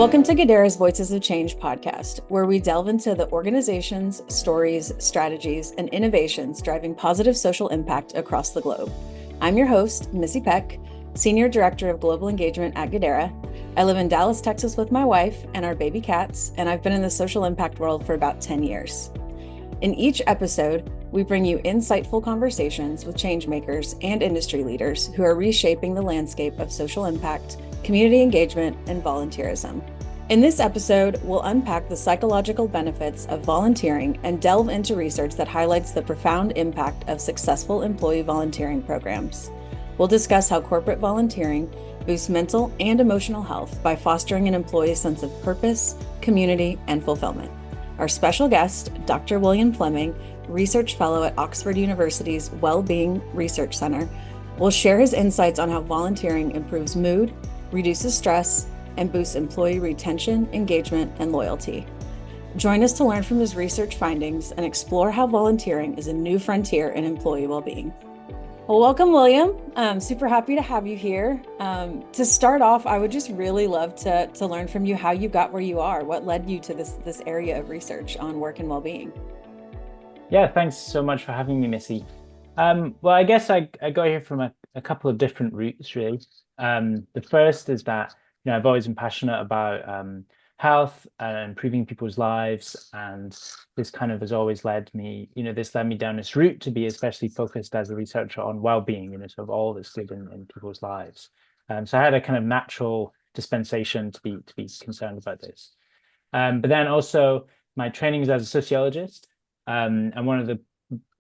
Welcome to Gadara's Voices of Change podcast, where we delve into the organizations, stories, strategies, and innovations driving positive social impact across the globe. I'm your host, Missy Peck, Senior Director of Global Engagement at Gadara. I live in Dallas, Texas with my wife and our baby cats, and I've been in the social impact world for about 10 years. In each episode, we bring you insightful conversations with changemakers and industry leaders who are reshaping the landscape of social impact, community engagement, and volunteerism. In this episode, we'll unpack the psychological benefits of volunteering and delve into research that highlights the profound impact of successful employee volunteering programs. We'll discuss how corporate volunteering boosts mental and emotional health by fostering an employee's sense of purpose, community, and fulfillment. Our special guest, Dr. William Fleming, Research Fellow at Oxford University's Wellbeing Research Center, will share his insights on how volunteering improves mood, reduces stress, and boosts employee retention, engagement, and loyalty. Join us to learn from his research findings and explore how volunteering is a new frontier in employee well-being. Well, welcome, William. I'm super happy to have you here. To start off, I would just really love to learn from you how you got where you are. What led you to this area of research on work and well-being? Yeah, thanks so much for having me, Missy. Well, I guess I got here from a couple of different routes, really. The first is that I've always been passionate about health and improving people's lives, and this kind of has always led me, this led me down this route to be especially focused as a researcher on well-being, sort of all that's good in people's lives. So I had a kind of natural dispensation to be concerned about this. But then also my training is as a sociologist, and one of the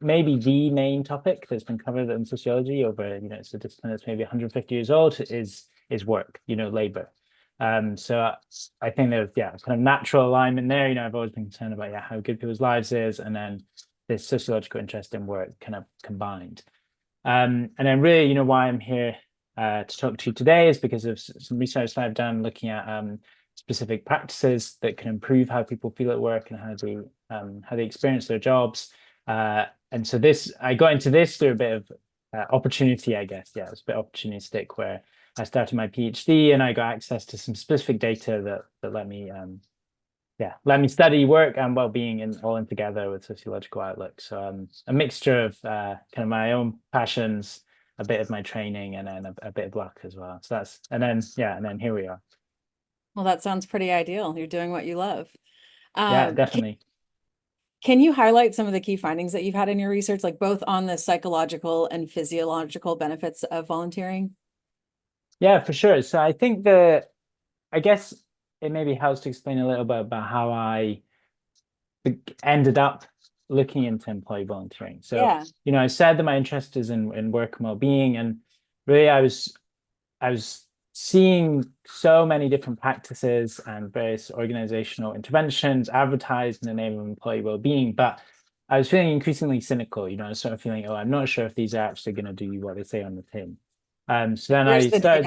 maybe the main topic that's been covered in sociology over, it's a discipline that's maybe 150 years old, is work, labor. So I think there's, kind of natural alignment there. I've always been concerned about, how good people's lives is, and then this sociological interest in work kind of combined. And then really, why I'm here to talk to you today is because of some research that I've done looking at specific practices that can improve how people feel at work and how they experience their jobs. And so I got into this through a bit of opportunity, I guess. Yeah, it was a bit opportunistic, where I started my PhD and I got access to some specific data that let me study work and well-being all in together with sociological outlook. So a mixture of kind of my own passions, a bit of my training, and then a bit of luck as well. So and then here we are. Well, that sounds pretty ideal. You're doing what you love. Yeah, definitely. Can you highlight some of the key findings that you've had in your research, like both on the psychological and physiological benefits of volunteering? Yeah, for sure. So I think I guess it maybe helps to explain a little bit about how I ended up looking into employee volunteering. So, I said that my interest is in work and well-being, and really I was seeing so many different practices and various organizational interventions advertised in the name of employee well-being, but I was feeling increasingly cynical. I was sort of feeling, I'm not sure if these are actually going to do what they say on the tin. So then I started,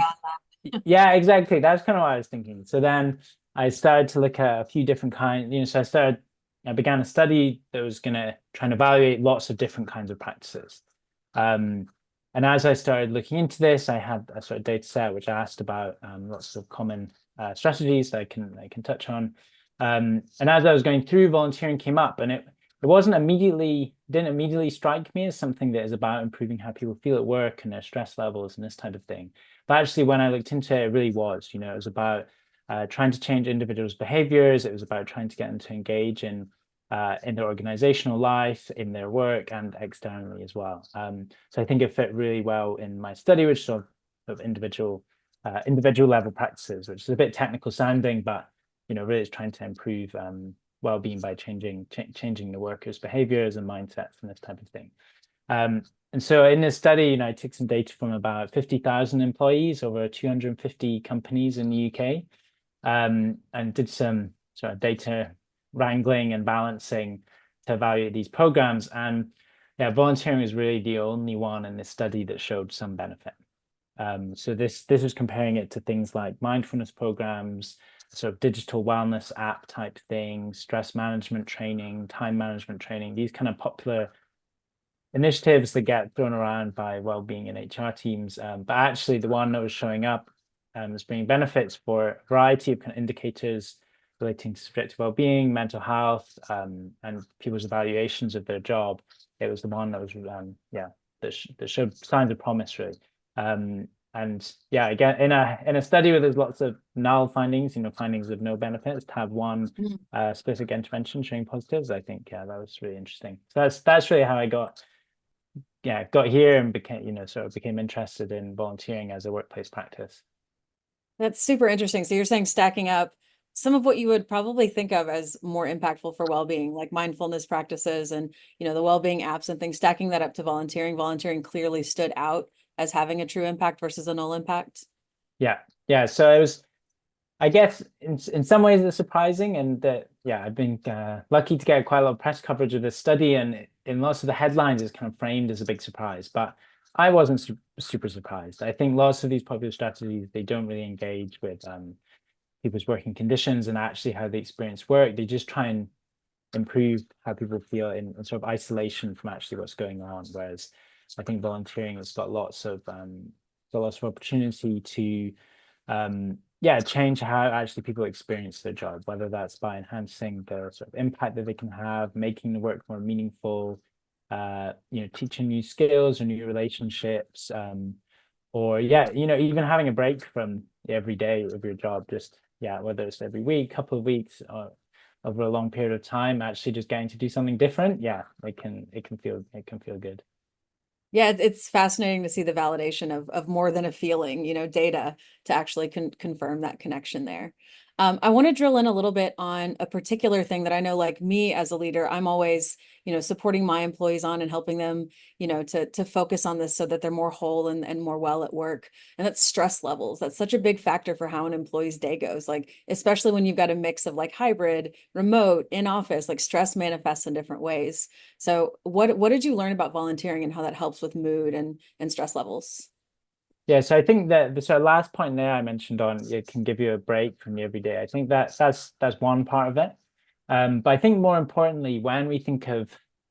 yeah, exactly. That's kind of what I was thinking. So then I started to look at a few different kinds, so I began a study that was going to try and evaluate lots of different kinds of practices. And as I started looking into this, I had a sort of data set which I asked about lots of common strategies that I can touch on. And as I was going through, volunteering came up, and it didn't immediately strike me as something that is about improving how people feel at work and their stress levels and this type of thing. But actually, when I looked into it, it really was. It was about trying to change individuals' behaviors. It was about trying to get them to engage in their organizational life, in their work, and externally as well. So I think it fit really well in my study, which sort of individual level practices, which is a bit technical sounding, but really is trying to improve well-being by changing the workers' behaviors and mindsets and this type of thing. And so in this study, I took some data from about 50,000 employees over 250 companies in the UK, and did some sort of data wrangling and balancing to evaluate these programs. And volunteering is really the only one in this study that showed some benefit. So this was comparing it to things like mindfulness programs, sort of digital wellness app type things, stress management training, time management training, these kind of popular initiatives that get thrown around by well-being and HR teams. But actually the one that was showing up is bringing benefits for a variety of kind of indicators relating to subjective well-being, mental health, and people's evaluations of their job. It was the one that was, that showed signs of promise, really. And yeah, again, in a study where there's lots of null findings, findings of no benefits, to have one specific intervention showing positives, I think, that was really interesting. So that's really how I got here and became interested in volunteering as a workplace practice. That's super interesting. So you're saying stacking up some of what you would probably think of as more impactful for well-being, like mindfulness practices and, the well-being apps and things, stacking that up to volunteering. Volunteering clearly stood out as having a true impact versus a null impact. Yeah. So it was, I guess, in some ways it's surprising, and that, I've been lucky to get quite a lot of press coverage of this study, and in lots of the headlines it's kind of framed as a big surprise, but I wasn't super surprised. I think lots of these popular strategies, they don't really engage with people's working conditions and actually how the experience work. They just try and improve how people feel in sort of isolation from actually what's going on. Whereas I think volunteering has got lots of opportunity to change how actually people experience their job, whether that's by enhancing the sort of impact that they can have, making the work more meaningful, teaching new skills or new relationships, or even having a break from every day of your job, just whether it's every week, couple of weeks, or over a long period of time, actually just getting to do something different. It can feel good. Yeah, it's fascinating to see the validation of more than a feeling, data to actually confirm that connection there. I want to drill in a little bit on a particular thing that I know, like me as a leader, I'm always, supporting my employees on and helping them, to focus on this so that they're more whole and more well at work. And that's stress levels. That's such a big factor for how an employee's day goes. Like, especially when you've got a mix of like hybrid, remote, in office, like stress manifests in different ways. So what did you learn about volunteering and how that helps with mood and stress levels? Yeah, so I think that the sort of last point there I mentioned on it can give you a break from the everyday. I think that's one part of it. But I think more importantly, when we think of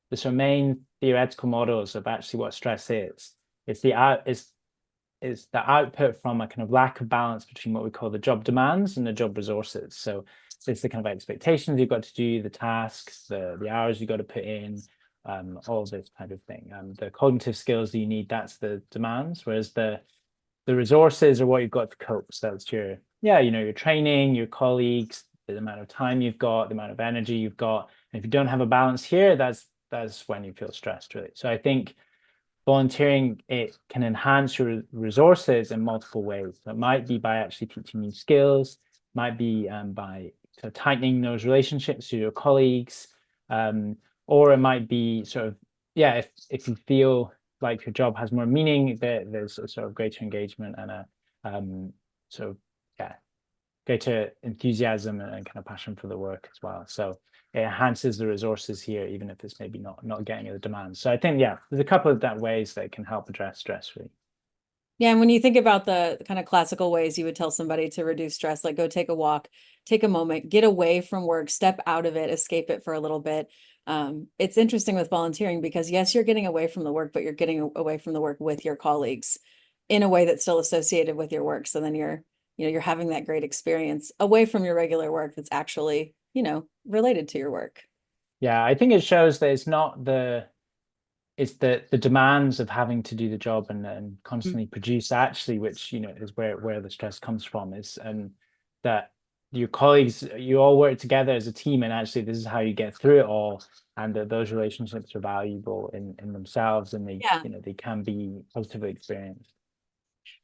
the sort of main theoretical models of actually what stress is the output from a kind of lack of balance between what we call the job demands and the job resources. So it's the kind of expectations you've got to do, the tasks, the hours you've got to put in, all this kind of thing. The cognitive skills that you need, that's the demands, whereas the resources are what you've got to cope. So that's your training, your colleagues, the amount of time you've got, the amount of energy you've got. And if you don't have a balance here, that's when you feel stressed, really. So I think volunteering, it can enhance your resources in multiple ways. So it might be by actually teaching new skills, might be by sort of tightening those relationships to your colleagues, or it might be sort of, if you feel like your job has more meaning, there's a sort of greater engagement and a greater enthusiasm and kind of passion for the work as well. So it enhances the resources here, even if it's maybe not getting the demand. So I think, there's a couple of ways that can help address stress, really. Yeah, and when you think about the kind of classical ways you would tell somebody to reduce stress, like go take a walk, take a moment, get away from work, step out of it, escape it for a little bit. It's interesting with volunteering because yes, you're getting away from the work, but you're getting away from the work with your colleagues in a way that's still associated with your work. So then you're having that great experience away from your regular work that's actually, related to your work. Yeah, I think it shows that it's not it's the demands of having to do the job and constantly produce, actually, which is where the stress comes from, is that your colleagues, you all work together as a team, and actually this is how you get through it all, and that those relationships are valuable in themselves, and they can be positively experienced.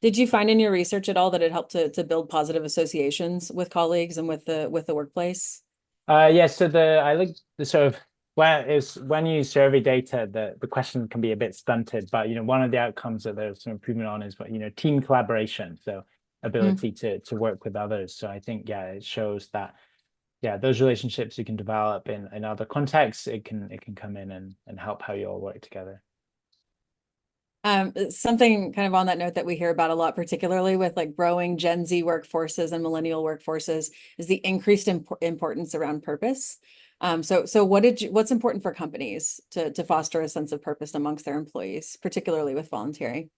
Did you find in your research at all that it helped to build positive associations with colleagues and with the workplace? So I look the sort of, when you survey data, the question can be a bit stunted, but one of the outcomes that there's some improvement on is team collaboration, so ability to work with others. So I think it shows that those relationships you can develop in other contexts, it can come in and help how you all work together. Something kind of on that note that we hear about a lot, particularly with like growing Gen Z workforces and millennial workforces, is the increased importance around purpose. So what's important for companies to foster a sense of purpose amongst their employees, particularly with volunteering?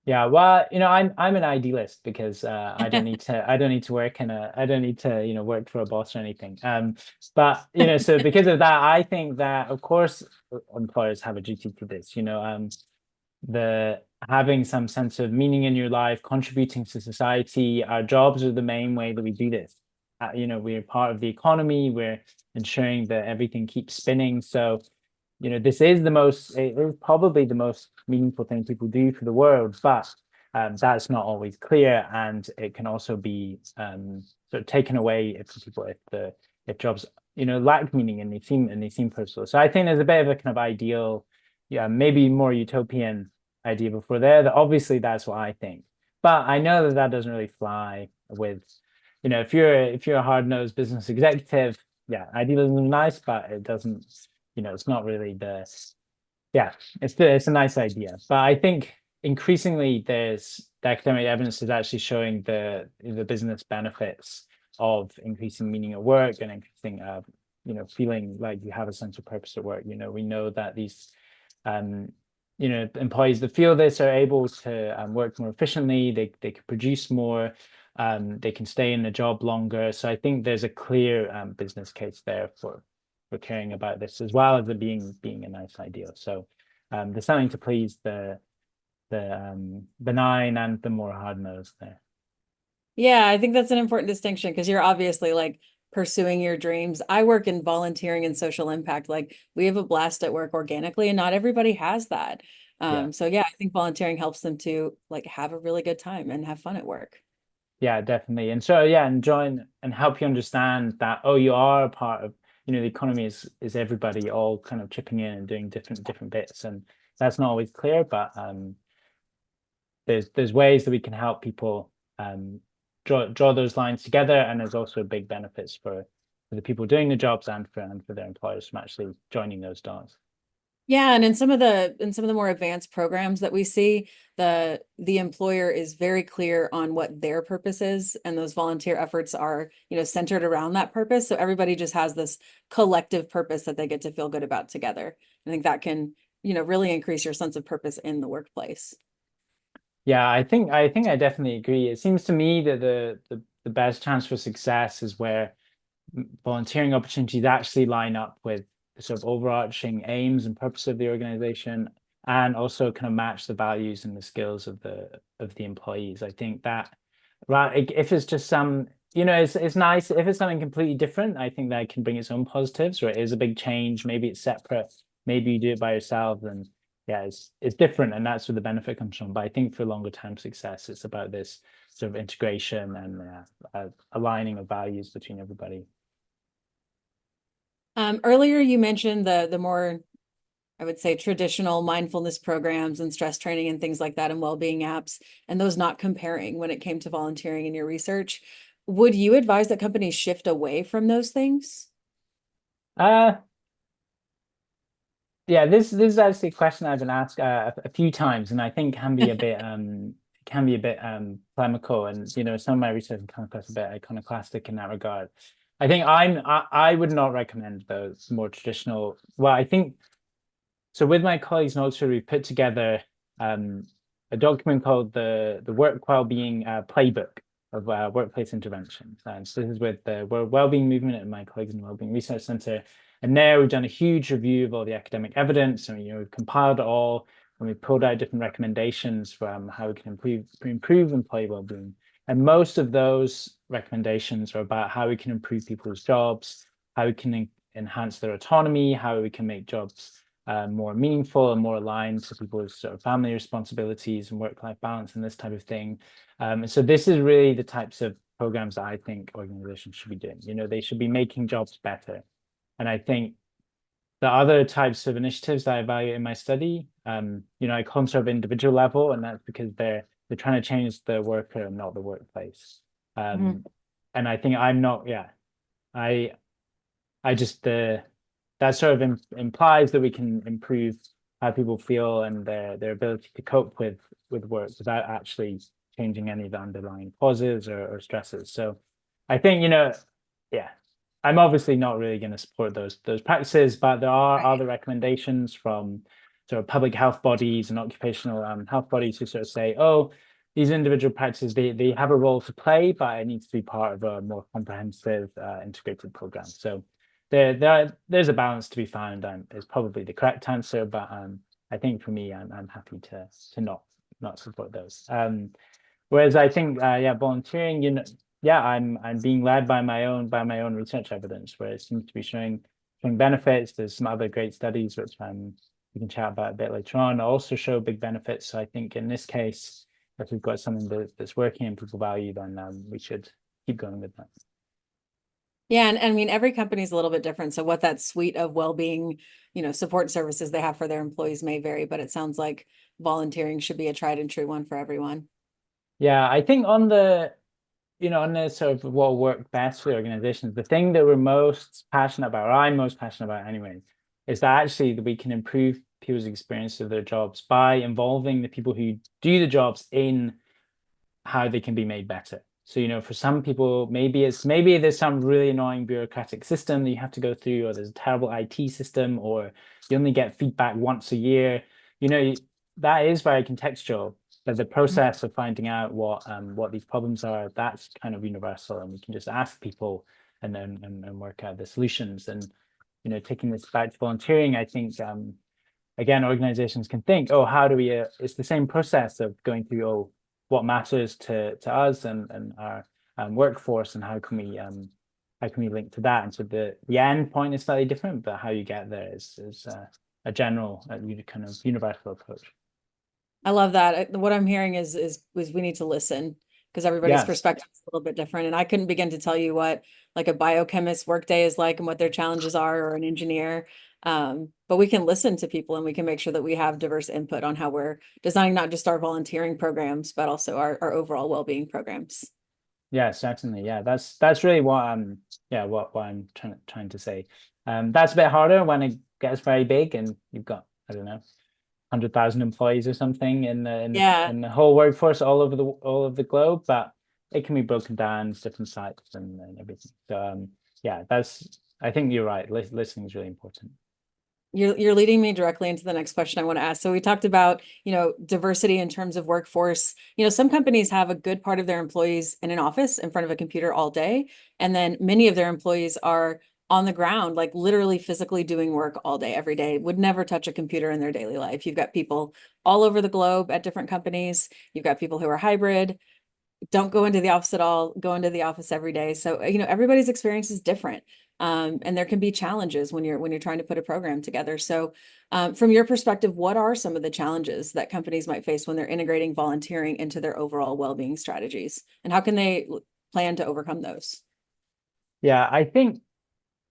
Yeah, well, I'm an idealist because I don't need to work I don't need to, work for a boss or anything. But so because of that, I think that of course employers have a duty to this, the having some sense of meaning in your life, contributing to society. Our jobs are the main way that we do this. We're part of the economy, we're ensuring that everything keeps spinning. So it is probably the most meaningful thing people do for the world, but that's not always clear, and it can also be sort of taken away if people if jobs lack meaning and they seem personal. So I think there's a bit of a kind of ideal, yeah, maybe more utopian idea before there. That obviously that's what I think, but I know that that doesn't really fly with, if you're a hard-nosed business executive, yeah, idealism is nice, but it doesn't it's not really yeah, it's a nice idea. But I think increasingly the academic evidence is actually showing the business benefits of increasing meaning at work and increasing feeling like you have a sense of purpose at work. We know that these um employees that feel this are able to work more efficiently, they can produce more, they can stay in the job longer. So I think there's a clear business case there for caring about this, as well as it being a nice idea. So there's something to please the benign and the more hard-nosed there. Yeah, I think that's an important distinction because you're obviously like pursuing your dreams. I work in volunteering and social impact. Like we have a blast at work organically, and not everybody has that. Yeah. So yeah, I think volunteering helps them to like have a really good time and have fun at work. Yeah, definitely. And so yeah, and join and help you understand that, oh, you are a part of, the economy is everybody all kind of chipping in and doing different bits. And that's not always clear, but there's ways that we can help people draw those lines together. And there's also big benefits for the people doing the jobs and for their employers from actually joining those dots. Yeah, and in some of the more advanced programs that we see, the employer is very clear on what their purpose is, and those volunteer efforts are, centered around that purpose. So everybody just has this collective purpose that they get to feel good about together. I think that can, really increase your sense of purpose in the workplace. Yeah, I think I definitely agree. It seems to me that the best chance for success is where volunteering opportunities actually line up with the sort of overarching aims and purpose of the organization, and also kind of match the values and the skills of the employees. I think that, right, if it's just some, it's nice if it's something completely different. I think that can bring its own positives, or it is a big change. Maybe it's separate. Maybe you do it by yourself, and yeah, it's different, and that's where the benefit comes from. But I think for longer term success, it's about this sort of integration and aligning of values between everybody. Earlier you mentioned the more, I would say, traditional mindfulness programs and stress training and things like that and well-being apps, and those not comparing when it came to volunteering in your research. Would you advise that companies shift away from those things? Uh, yeah, this is actually a question I've been asked a few times, and I think can be a bit polemical, and some of my research can come across a bit iconoclastic in that regard. I think I would not recommend those more traditional. Well, I think so. With my colleagues in Oxford, we put together a document called the Work Wellbeing Playbook of workplace interventions. And so this is with the World Wellbeing Movement and my colleagues in the Wellbeing Research Centre. And there we've done a huge review of all the academic evidence, and we've compiled it all, and we pulled out different recommendations from how we can improve employee wellbeing. And most of those recommendations are about how we can improve people's jobs, how we can enhance their autonomy, how we can make jobs more meaningful and more aligned to people's sort of family responsibilities and work-life balance and this type of thing. And so this is really the types of programs that I think organizations should be doing. They should be making jobs better. And I think the other types of initiatives that I evaluate in my study, I call them sort of individual level, and that's because they're trying to change the worker and not the workplace. Mhm. And I think I'm not, yeah, I just that sort of implies that we can improve how people feel and their ability to cope with work without actually changing any of the underlying causes or stresses. So I think, yeah, I'm obviously not really going to support those practices, but there are Right. other recommendations from sort of public health bodies and occupational health bodies who sort of say, oh, these individual practices, they have a role to play, but it needs to be part of a more comprehensive integrated program. So there's a balance to be found, and is probably the correct answer. But I think for me, I'm happy to not support those. Whereas I think volunteering, I'm being led by my own research evidence, where it seems to be showing benefits. There's some other great studies which we can chat about a bit later on, also show big benefits. So I think in this case, if we've got something that's working and people value, then we should keep going with that. Yeah, and I mean, every company is a little bit different. So what that suite of well-being, support services they have for their employees may vary, but it sounds like volunteering should be a tried and true one for everyone. Yeah, I think on the sort of what worked best for organizations, the thing that we're most passionate about, or I'm most passionate about anyway, is that actually that we can improve people's experience of their jobs by involving the people who do the jobs in how they can be made better. So, for some people, maybe there's some really annoying bureaucratic system that you have to go through, or there's a terrible IT system, or you only get feedback once a year. That is very contextual. But the process of finding out what these problems are, that's kind of universal, and we can just ask people and then work out the solutions. And taking this back to volunteering, I think again, organizations can think, oh, how do we? It's the same process of going through what matters to us and our workforce, and how can we link to that? And so the end point is slightly different, but how you get there is a general kind of universal approach. I love that. What I'm hearing is we need to listen, because everybody's perspective is a little bit different. And I couldn't begin to tell you what like a biochemist workday is like and what their challenges are, or an engineer. But we can listen to people, and we can make sure that we have diverse input on how we're designing not just our volunteering programs, but also our overall well-being programs. Yeah, certainly. Yeah, that's really what I'm trying to say. That's a bit harder when it gets very big and you've got, I don't know, 100,000 employees or something in the whole workforce all over the globe, but it can be broken down into different sites and everything. So I think you're right. Listening is really important. You're leading me directly into the next question I want to ask. So we talked about, diversity in terms of workforce. Some companies have a good part of their employees in an office in front of a computer all day, and then many of their employees are on the ground, like literally physically doing work all day, every day, would never touch a computer in their daily life. You've got people all over the globe at different companies. You've got people who are hybrid, don't go into the office at all, go into the office every day. So, everybody's experience is different. And there can be challenges when you're trying to put a program together. So from your perspective, what are some of the challenges that companies might face when they're integrating volunteering into their overall well-being strategies? And how can they plan to overcome those? Yeah, I think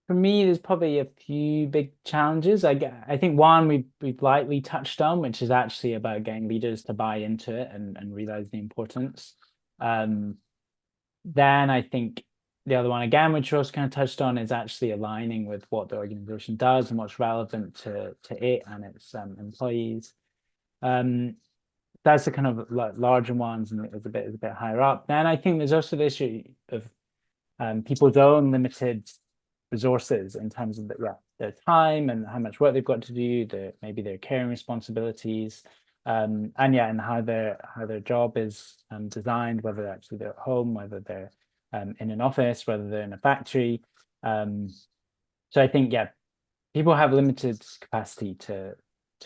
for me, there's probably a few big challenges. I think one we've lightly touched on, which is actually about getting leaders to buy into it and realize the importance. Then I think the other one, again, which you also kind of touched on, is actually aligning with what the organization does and what's relevant to it and its employees. That's the kind of larger ones, and it's a bit higher up. Then I think there's also the issue of people's own limited resources in terms of their time and how much work they've got to do, maybe their caring responsibilities, and how their job is designed, whether actually they're at home, whether they're in an office, whether they're in a factory. So I think people have limited capacity to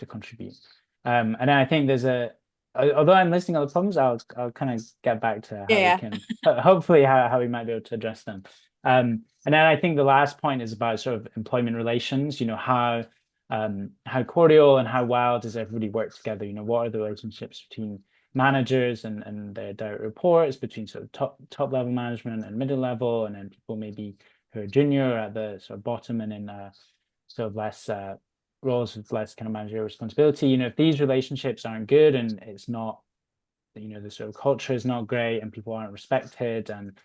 contribute, and then I think although I'm listing all the problems, I'll kind of get back to how we can hopefully how we might be able to address them. And then I think the last point is about sort of employment relations. How cordial and how well does everybody work together? What are the relationships between managers and their direct reports, between sort of top level management and middle level, and then people maybe who are junior at the sort of bottom and in sort of less roles with less kind of managerial responsibility. If these relationships aren't good and it's not, the sort of culture is not great and people aren't respected, and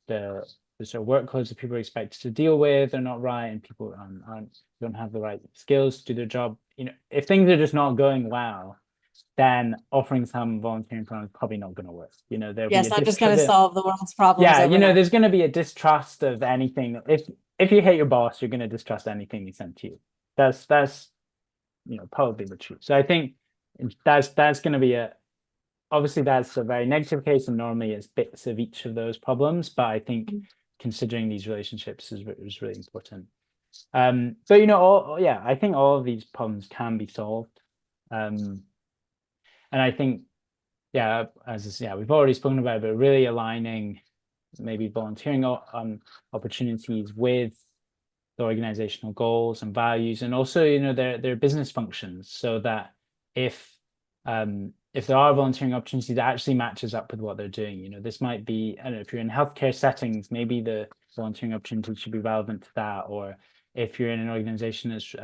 the sort of workloads that people are expected to deal with are not right, and people don't have the right skills to do their job. If things are just not going well, then offering some volunteering program is probably not going to work. Yes, not just going to solve the world's problems. Yeah, there's going to be a distrust of anything. If you hate your boss, you're going to distrust anything he sent to you. That's probably the truth. So I think that's going to be obviously that's a very negative case, and normally it's bits of each of those problems. But I think considering these relationships is really important. But I think all of these problems can be solved. And I think, we've already spoken about it, but really aligning maybe volunteering opportunities with the organizational goals and values, and also their business functions, so that if there are volunteering opportunities that actually matches up with what they're doing, this might be, I don't know, if you're in healthcare settings, maybe the volunteering opportunity should be relevant to that. Or if you're in an organization that's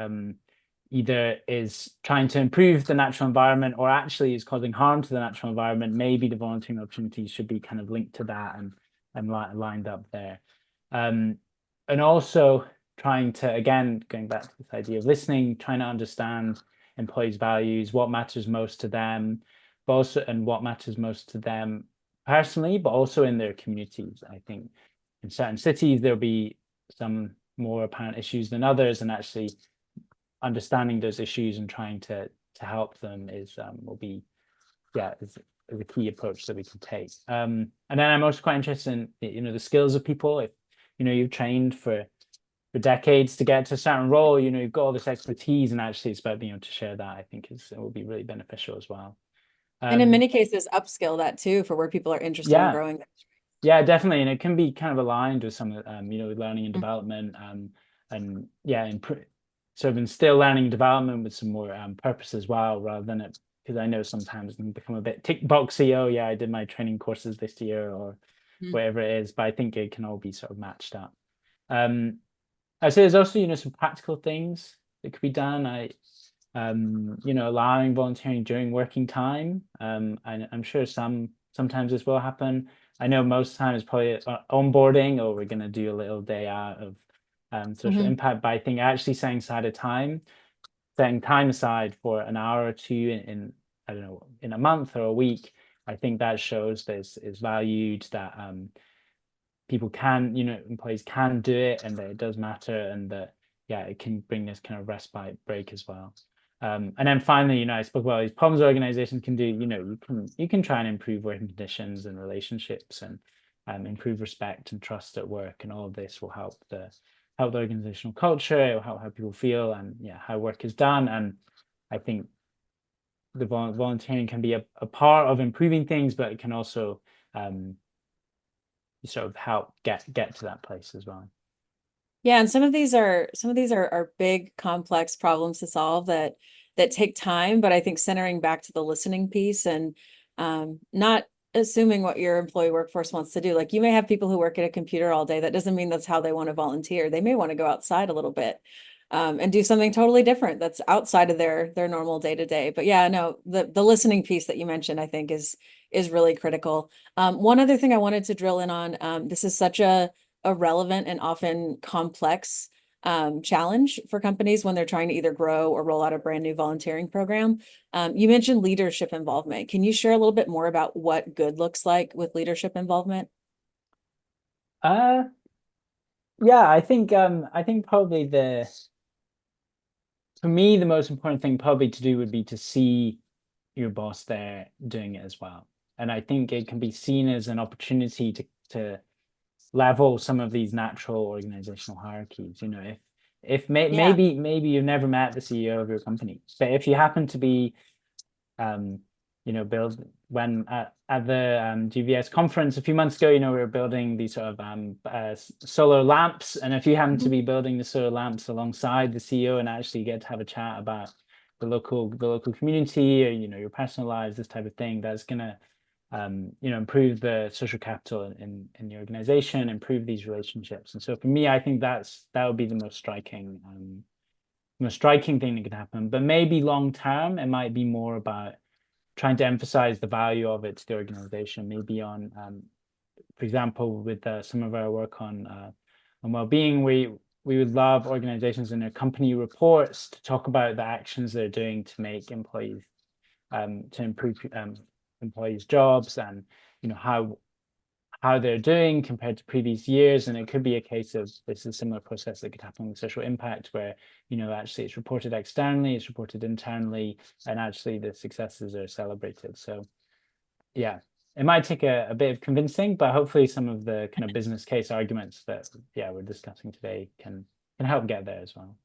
either is trying to improve the natural environment or actually is causing harm to the natural environment, maybe the volunteering opportunities should be kind of linked to that and lined up there. And also trying to, again, going back to this idea of listening, trying to understand employees' values, what matters most to them, but also, and what matters most to them personally, but also in their communities. I think in certain cities, there'll be some more apparent issues than others, and actually understanding those issues and trying to help them is a key approach that we can take. And then I'm also quite interested in the skills of people. If you've trained for decades to get to a certain role, you've got all this expertise, and actually it's about being able to share that. I think it will be really beneficial as well. And in many cases, upskill that too for where people are interested in growing. Yeah, definitely. And it can be kind of aligned with some of learning and development, sort of instill learning and development with some more purpose as well, rather than it, because I know sometimes it can become a bit tick boxy. Oh yeah, I did my training courses this year, or whatever it is. But I think it can all be sort of matched up. I'd say there's also some practical things that could be done. Allowing volunteering during working time. I'm sure sometimes this will happen. I know most times probably onboarding, or we're going to do a little day out of social impact. But I think actually setting time aside for an hour or two in I don't know, in a month or a week, I think that shows this is valued, that people can, employees can do it, and that it does matter, and that it can bring this kind of respite break as well. And then finally, I spoke about these problems organizations can do. You can try and improve working conditions and relationships, and improve respect and trust at work, and all of this will help the organizational culture. It will help how people feel, and how work is done. And I think the volunteering can be a part of improving things, but it can also sort of help get to that place as well. Yeah, and some of these are big, complex problems to solve that take time. But I think centering back to the listening piece, and not assuming what your employee workforce wants to do. Like, you may have people who work at a computer all day. That doesn't mean that's how they want to volunteer. They may want to go outside a little bit and do something totally different that's outside of their normal day-to-day. But yeah, no, the listening piece that you mentioned, I think is really critical. One other thing I wanted to drill in on, this is such a relevant and often complex challenge for companies when they're trying to either grow or roll out a brand new volunteering program. You mentioned leadership involvement. Can you share a little bit more about what good looks like with leadership involvement? I think probably for me, the most important thing probably to do would be to see your boss there doing it as well. And I think it can be seen as an opportunity to level some of these natural organizational hierarchies. Maybe you've never met the CEO of your company, but if you happen to be build when at the GVS conference a few months ago, we were building these sort of solar lamps, and if you happen to be building the solar lamps alongside the CEO and actually get to have a chat about the local community, or your personal lives, this type of thing, that's gonna improve the social capital in the organization, improve these relationships. And so for me, I think that would be the most striking thing that could happen. But maybe long term, it might be more about trying to emphasize the value of it to the organization. Maybe on, for example, with some of our work on well-being, we would love organizations in their company reports to talk about the actions they're doing to make employees to improve employees' jobs, and how how they're doing compared to previous years. And it could be a case of this is a similar process that could happen with social impact, where, actually it's reported externally, it's reported internally, and actually the successes are celebrated. So yeah, it might take a bit of convincing, but hopefully some of the kind of business case arguments that we're discussing today can help get there as well.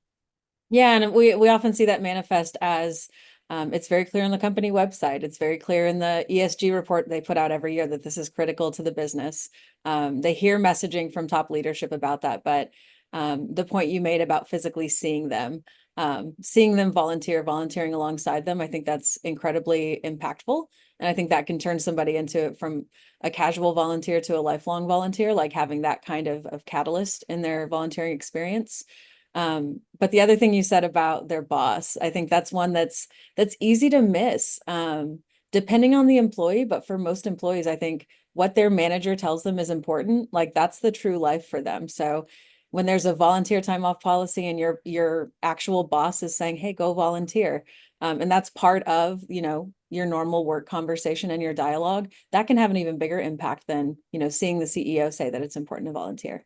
Yeah, and we often see that manifest as it's very clear on the company website. It's very clear in the ESG report they put out every year that this is critical to the business. They hear messaging from top leadership about that, but the point you made about physically seeing them volunteering alongside them, I think that's incredibly impactful. And I think that can turn somebody into from a casual volunteer to a lifelong volunteer, like having that kind of catalyst in their volunteering experience. But the other thing you said about their boss, I think that's one that's easy to miss, depending on the employee. But for most employees, I think what their manager tells them is important. Like that's the true life for them. So when there's a volunteer time off policy and your actual boss is saying, "Hey, go volunteer," and that's part of, your normal work conversation and your dialogue, that can have an even bigger impact than, seeing the CEO say that it's important to volunteer.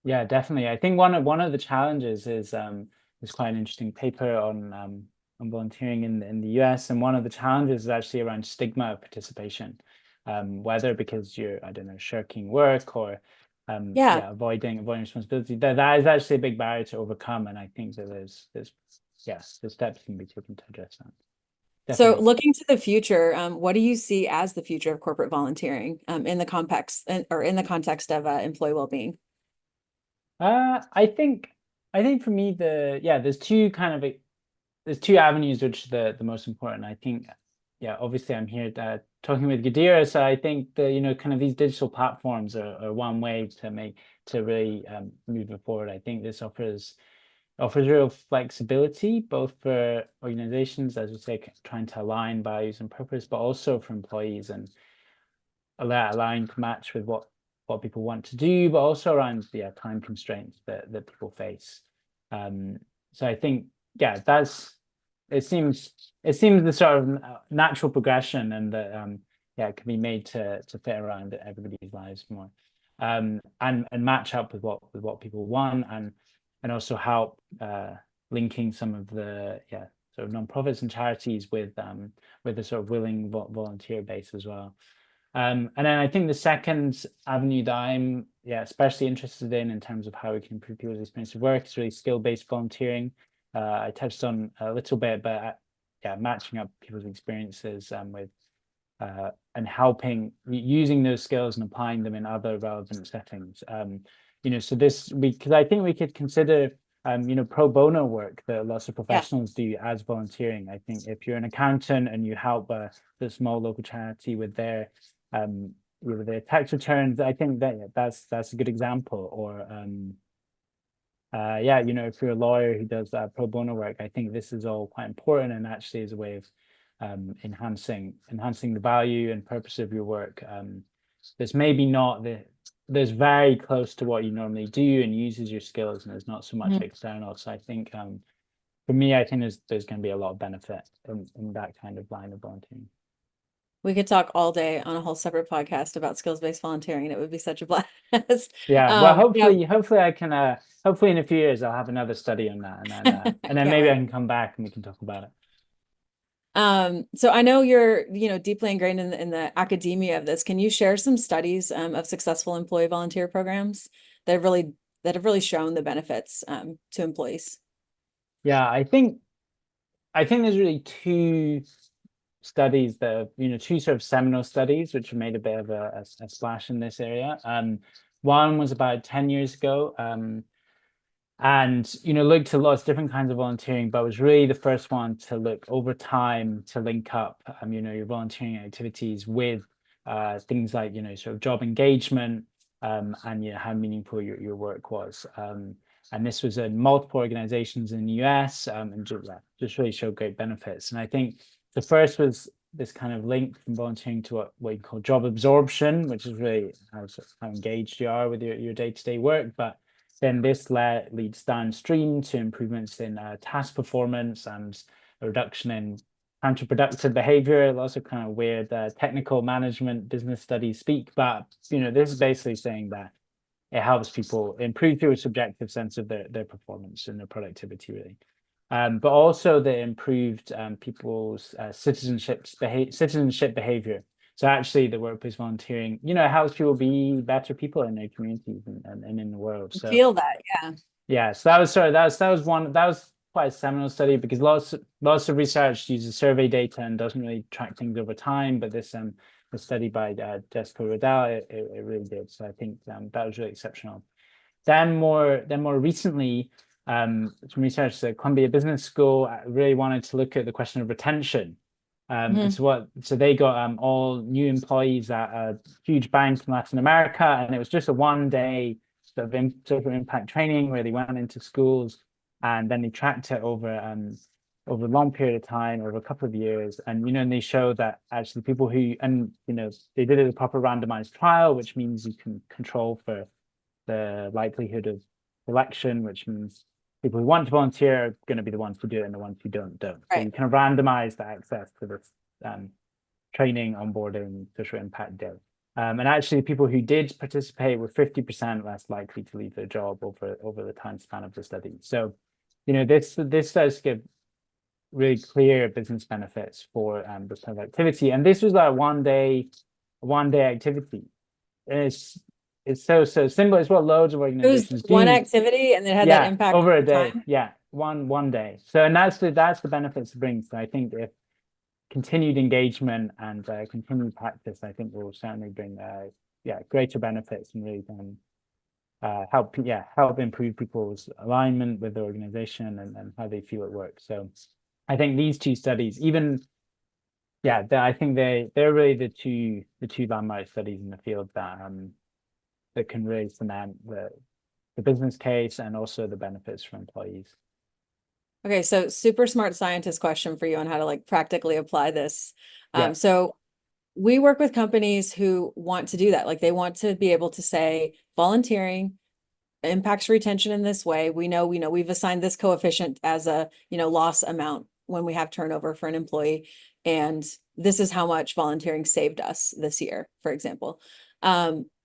Yeah, definitely. I think one of the challenges is there's quite an interesting paper on volunteering in the US, and one of the challenges is actually around stigma of participation, whether because you're, I don't know, shirking work or avoiding responsibility. That is actually a big barrier to overcome, and I think that there's steps can be taken to address that. Definitely. So looking to the future, what do you see as the future of corporate volunteering in the context of employee well-being? I think for me there's two avenues which are the most important. I think obviously I'm here talking with Gadira, so I think the kind of these digital platforms are one way to really move it forward. I think this offers real flexibility both for organizations, as you say, trying to align values and purpose, but also for employees and allowing to match with what people want to do, but also around the time constraints that people face. So I think it seems the sort of natural progression, and that it can be made to fit around everybody's lives more, and match up with what people want, and also help linking some of the sort of nonprofits and charities with a sort of willing volunteer base as well. And then I think the second avenue that I'm especially interested in terms of how we can improve people's experience of work is really skill-based volunteering. I touched on a little bit, but matching up people's experiences with and helping using those skills and applying them in other relevant settings. So because I think we could consider pro bono work that lots of professionals do as volunteering. I think if you're an accountant and you help the small local charity with their tax returns, I think that's a good example. Or if you're a lawyer who does pro bono work, I think this is all quite important, and actually is a way of enhancing the value and purpose of your work. There's maybe not there's very close to what you normally do and uses your skills, and there's not so much external. So I think for me, I think there's going to be a lot of benefit in that kind of line of volunteering. We could talk all day on a whole separate podcast about skills-based volunteering. It would be such a blast. Yeah, well, hopefully I can. Hopefully in a few years I'll have another study on that, and then maybe I can come back and we can talk about it. So I know you're, deeply ingrained in the academia of this. Can you share some studies of successful employee volunteer programs that have really shown the benefits to employees? Yeah, I think there's really two studies that two sort of seminal studies which have made a bit of a splash in this area. One was about 10 years ago, and looked at lots of different kinds of volunteering, but was really the first one to look over time to link up your volunteering activities with things like sort of job engagement, and how meaningful your work was. And this was in multiple organizations in the US, and just really showed great benefits. And I think the first was this kind of link from volunteering to what you call job absorption, which is really how engaged you are with your day-to-day work. But then this leads downstream to improvements in task performance and a reduction in counterproductive behavior, lots of kind of weird technical management business studies speak, but this is basically saying that it helps people improve people's subjective sense of their performance and their productivity, really. But also the improved people's citizenship behavior. So actually the workplace volunteering, helps people be better people in their communities and in the world. So Feel that, yeah. yeah, so that was quite a seminal study, because lots of research uses survey data and doesn't really track things over time. But this study by Jessica Riddell, it really did. So I think that was really exceptional. Then more recently, some research at Columbia Business School really wanted to look at the question of retention. And so they got all new employees at a huge bank in Latin America, and it was just a 1-day sort of social impact training where they went into schools, and then they tracked it over a long period of time, over a couple of years. And and they showed that actually people who, and they did it as a proper randomized trial, which means you can control for the likelihood of selection, which means people who want to volunteer are going to be the ones who do it, and the ones who don't. Right. So you kind of randomize the access to this training, onboarding, social impact day. And actually, people who did participate were 50% less likely to leave their job over the time span of the study. So, this does give really clear business benefits for this kind of activity. And this was like a one-day activity. And it's so simple. It's what loads of organizations do. One activity, and it had that impact over a day. time? Yeah, one day. So, and that's the benefits it brings. So I think if continued engagement and continued practice, I think will certainly bring greater benefits and really help improve people's alignment with the organization and how they feel at work. So I think these two studies, I think they're really the two landmark studies in the field that can really cement the business case and also the benefits for employees. Okay, so super smart scientist question for you on how to practically apply this. So we work with companies who want to do that. Like they want to be able to say volunteering impacts retention in this way. We know we've assigned this coefficient as a, loss amount when we have turnover for an employee. And this is how much volunteering saved us this year, for example.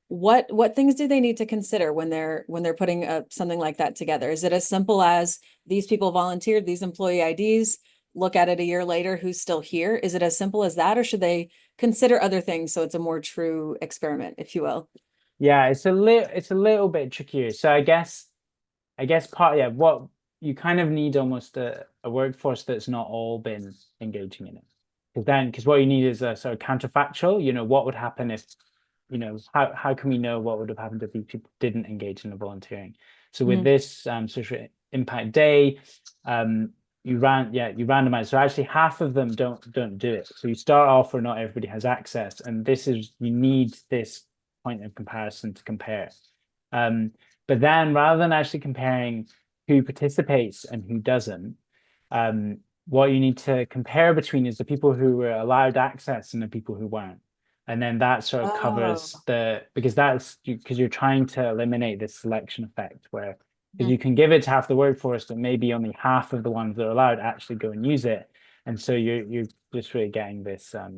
What things do they need to consider when they're putting something like that together? Is it as simple as these people volunteered, these employee IDs, look at it a year later, who's still here? Is it as simple as that, or should they consider other things so it's a more true experiment, if you will? Yeah, it's a little bit trickier. So I guess what you kind of need almost a workforce that's not all been engaging in it. Because what you need is a sort of counterfactual, what would happen if, how can we know what would have happened if these people didn't engage in the volunteering? So with this social impact day, you randomize. So actually half of them don't do it. So you start off where not everybody has access, and you need this point of comparison to compare. But then rather than actually comparing who participates and who doesn't, what you need to compare between is the people who were allowed access and the people who weren't. And then that sort of covers because you're trying to eliminate this selection effect where you can give it to half the workforce, but maybe only half of the ones that are allowed actually go and use it. And so you're just really getting this, a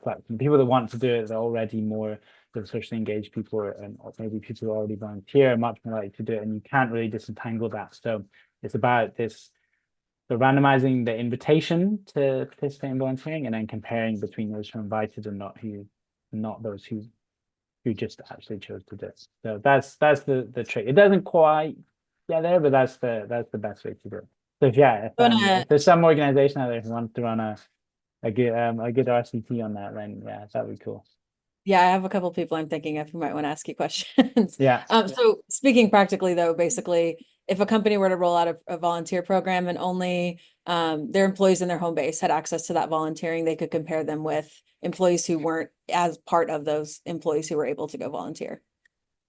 selection. People that want to do it are already more the socially engaged people, and maybe people who already volunteer are much more likely to do it, and you can't really disentangle that. So it's about this. So randomizing the invitation to participate in volunteering, and then comparing between those who are invited and not those who just actually chose to do it. So that's the trick. It doesn't quite get there, but that's the best way to do it. So if there's some organization out there who wants to run a good RCT on that, then that'd be cool. Yeah, I have a couple of people I'm thinking of who might want to ask you questions. Yeah. So speaking practically though, basically, if a company were to roll out a volunteer program and only their employees in their home base had access to that volunteering, they could compare them with employees who weren't as part of those employees who were able to go volunteer.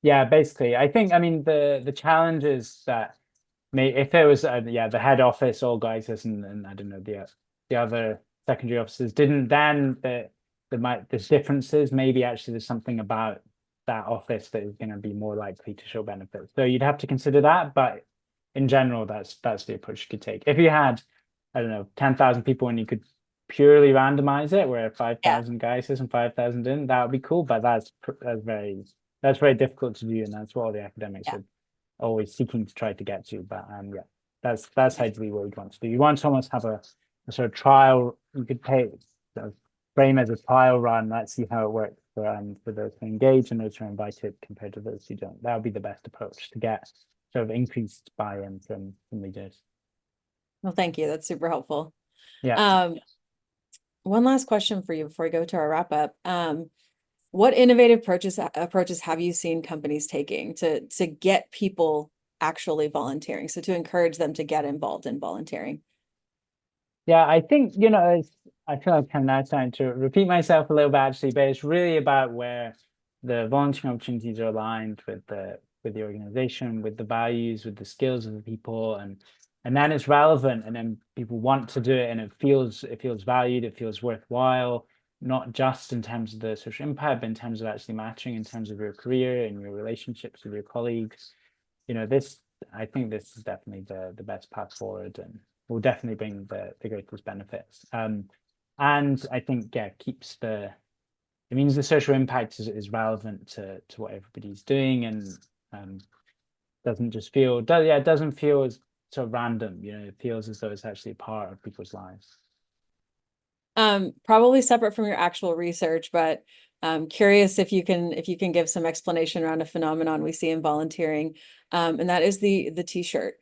Yeah, basically. I think, the challenge is that if it was the head office organizers and I don't know the other secondary offices didn't, then there's differences. Maybe actually there's something about that office that is going to be more likely to show benefits. So you'd have to consider that, but in general, that's the approach you could take. If you had I don't know, 10,000 people and you could purely randomize it where Yeah. 5,000 guys and 5,000 didn't, that would be cool. But that's very difficult to do, and that's what all the academics Yeah. are always seeking to try to get to. But yeah, that's ideally what we'd want to do. You want to almost have a sort of trial. You could frame as a trial run. Let's see how it works for those who engage and those who are invited compared to those who don't. That would be the best approach to get sort of increased buy-in from leaders. Well, thank you. That's super helpful. Yeah. One last question for you before we go to our wrap up. What innovative approaches have you seen companies taking to get people actually volunteering? So to encourage them to get involved in volunteering. Yeah, I think, I feel like I'm now trying to repeat myself a little bit actually, but it's really about where the volunteering opportunities are aligned with the organization, with the values, with the skills of the people, and then it's relevant, and then people want to do it, and it feels valued, it feels worthwhile, not just in terms of the social impact, but in terms of actually matching in terms of your career and your relationships with your colleagues. I think this is definitely the best path forward, and will definitely bring the greatest benefits. And I think, yeah, it means the social impact is relevant to what everybody's doing, and doesn't feel as sort of random. It feels as though it's actually a part of people's lives. Probably separate from your actual research, but curious if you can give some explanation around a phenomenon we see in volunteering, and that is the t-shirt.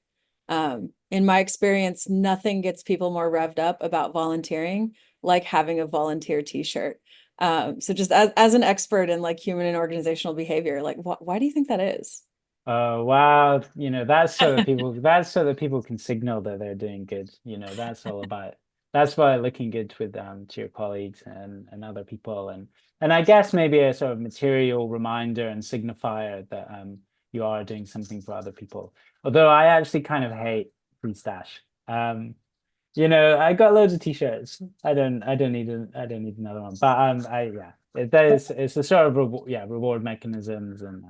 In my experience, nothing gets people more revved up about volunteering like having a volunteer t-shirt. So just as an expert in like human and organizational behavior, like why do you think that is? Oh wow, that's so that people can signal that they're doing good. That's why looking good with to your colleagues and other people, and I guess maybe a sort of material reminder and signifier that you are doing something for other people. Although I actually kind of hate free stash. I got loads of t-shirts. I don't need another one. But it's a sort of reward mechanisms, and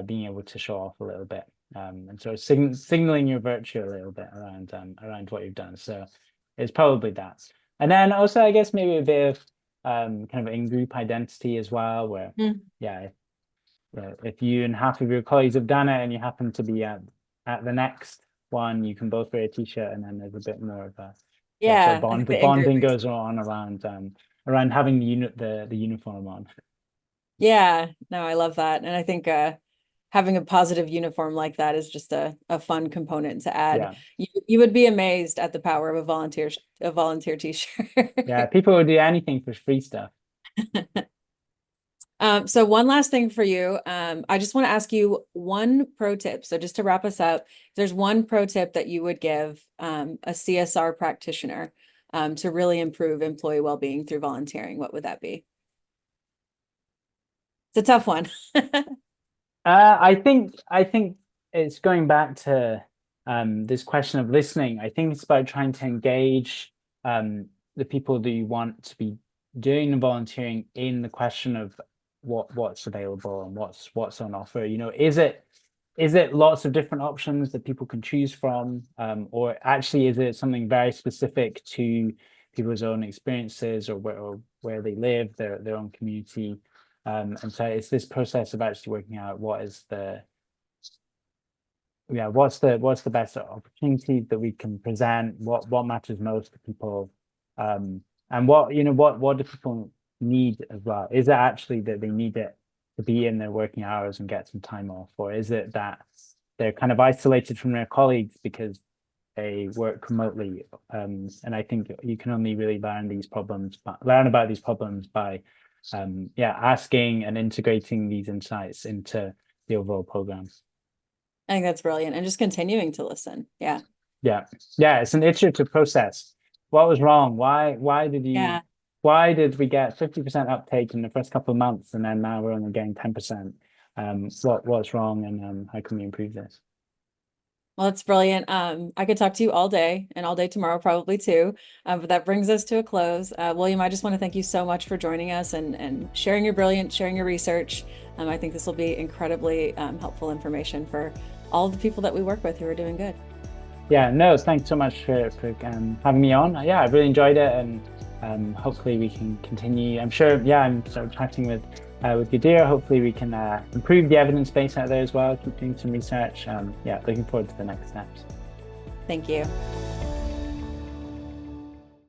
being able to show off a little bit, and sort of signaling your virtue a little bit around what you've done. So it's probably that. And then also, I guess, maybe a bit of kind of in-group identity as well, where if you and half of your colleagues have done it and you happen to be at the next one, you can both wear a t-shirt, and then there's a bit more of a sort of bond. The bonding goes on around having the uniform on. Yeah, no, I love that. And I think having a positive uniform like that is just a fun component to add. You would be amazed at the power of a volunteer t-shirt. Yeah, people would do anything for free stuff. So one last thing for you. I just want to ask you one pro tip. So just to wrap us up, there's one pro tip that you would give a CSR practitioner to really improve employee well-being through volunteering. What would that be? It's a tough one. I think it's going back to this question of listening. I think it's about trying to engage the people that you want to be doing the volunteering in the question of what's available and what's on offer. Is it lots of different options that people can choose from, or actually is it something very specific to people's own experiences, or where they live, their own community? And so it's this process of actually working out what's the best opportunity that we can present, what matters most to people, and what do people need as well. Is it actually that they need it to be in their working hours and get some time off, or is it that they're kind of isolated from their colleagues because they work remotely? And I think you can only really learn about these problems by asking and integrating these insights into the overall program. I think that's brilliant, and just continuing to listen. Yeah. It's an iterative process. What was wrong? Why did we get 50% uptake in the first couple of months, and then now we're only getting 10%? What's wrong, and how can we improve this? Well, that's brilliant. I could talk to you all day and all day tomorrow, probably too. But that brings us to a close. William, I just want to thank you so much for joining us and sharing your research. I think this will be incredibly helpful information for all of the people that we work with who are doing good. Yeah, no, thanks so much for having me on. Yeah, I've really enjoyed it, and hopefully we can continue. I'm sure, yeah, I'm sort of chatting with Gadir. Hopefully we can improve the evidence base out there as well, keep doing some research. Yeah, looking forward to the next steps. Thank you.